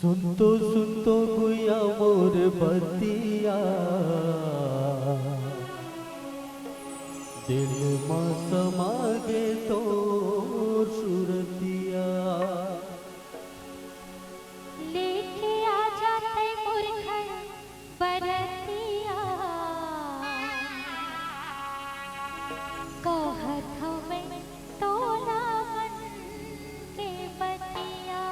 सुनतो गुया मोर बतिया दिल में समागे तो सुरतिया लेके आ जाते मोर घर बरतिया कहत हवे तोला मन के बतिया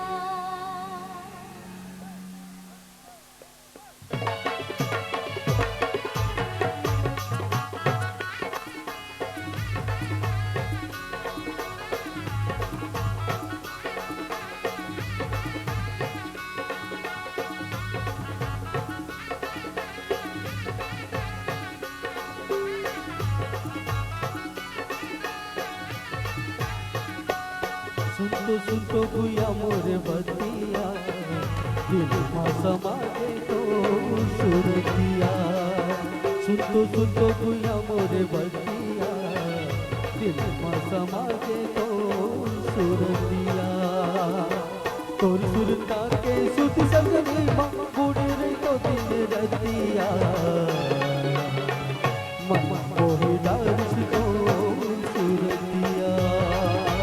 सुनतो गुया मोर बतिया दिल में समागे तो सुरतिया सुनतो गुया मोर बतिया दिल में समागे तो सुरतिया तोर सुरता के सुध संगनी बुड़ रही तो दिन रतिया मन मोहि डांस तो सुरतिया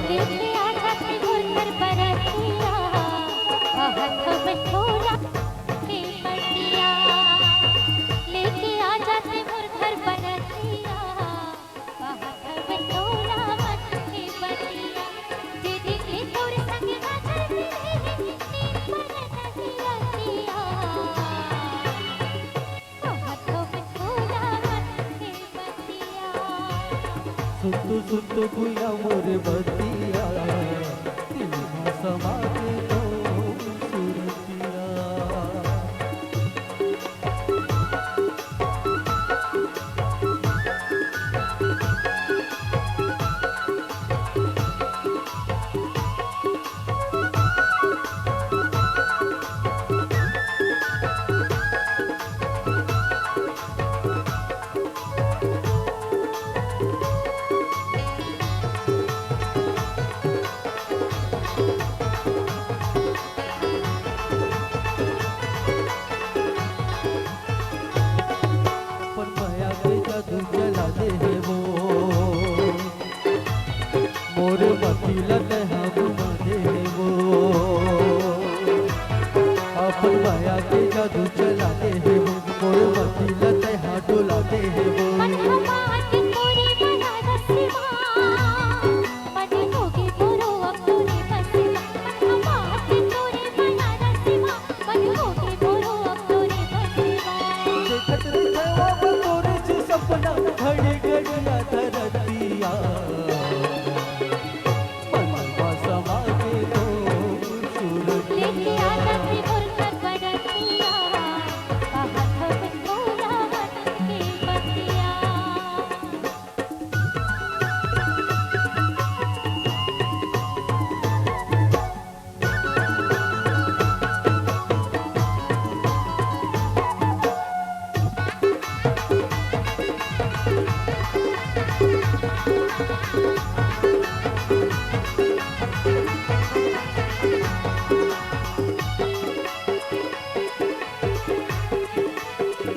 लेके आ जाते मोर घर बरतिया कहत हवे तोला के बतिया लेके आ जाते मोर घर बरतिया कहत हवे तोला मन के बतिया जे देखे तोर संग गाजर रहे नीम मन नदिया दिया कहत हवे तोला मन के बतिया सुनतो गुया मोर बतिया दिल में समागे तो सुरतिया पर माया के जादू चला दे है वो मोर वकील हम दे है वो अपन माया के जादू चला दे है वो मोर वकील हाँ डोला दे है वो मन हमारे तोरे बना रसिमा मन होगे बोरो अब तोरे बसिमा मन हमारे तोरे बना रसिमा मन होगे बोरो अब तोरे बसिमा देखत रहे वो तोरे से सपना घड़ी घड़िया धरतिया मनवा समागे तो सुरतिया लेके आ जाते मोर घर बरतिया कहत हवे तोला मन के बतिया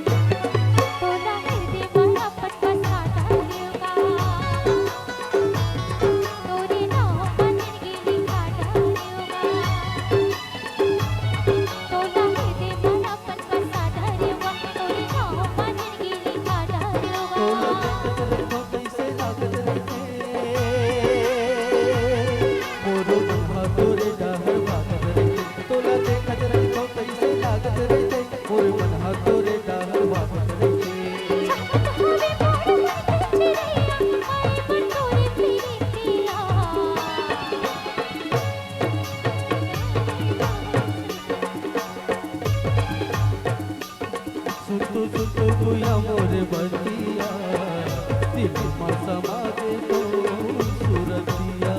तोला हृदय बड़ा पटपटा डालेगा तोरे नाव मन गिली घाटा डालेगा तोला हृदय बड़ा पटपटा डालेगा तोरे नाव मन गिली घाटा डालेगा कैसे लागत रहे मोरो मनवा तोरे डहर भागत रहे तोला देखत रहे कैसे लागत रहे मोर मनवा तोरे डहर भागत रहे चाहत हवे मोर मन चिड़ैया आए मन तोरे प्रीतिया सुनतो गुया मोर बतिया दिल में समागे तो सुरतिया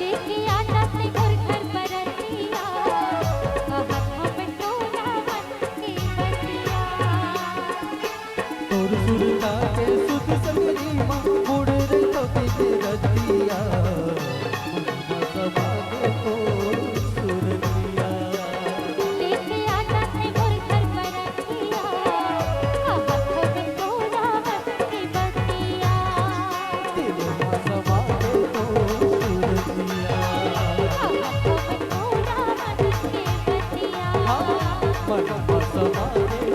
लेके आ जाते मोर घर बरतिया कहत हवे तोला मन के बतिया तोर सुरता के सुध संगनी बुड़ रही तो दिन रतिया मनवा समागे तो सुरतिया मन समागे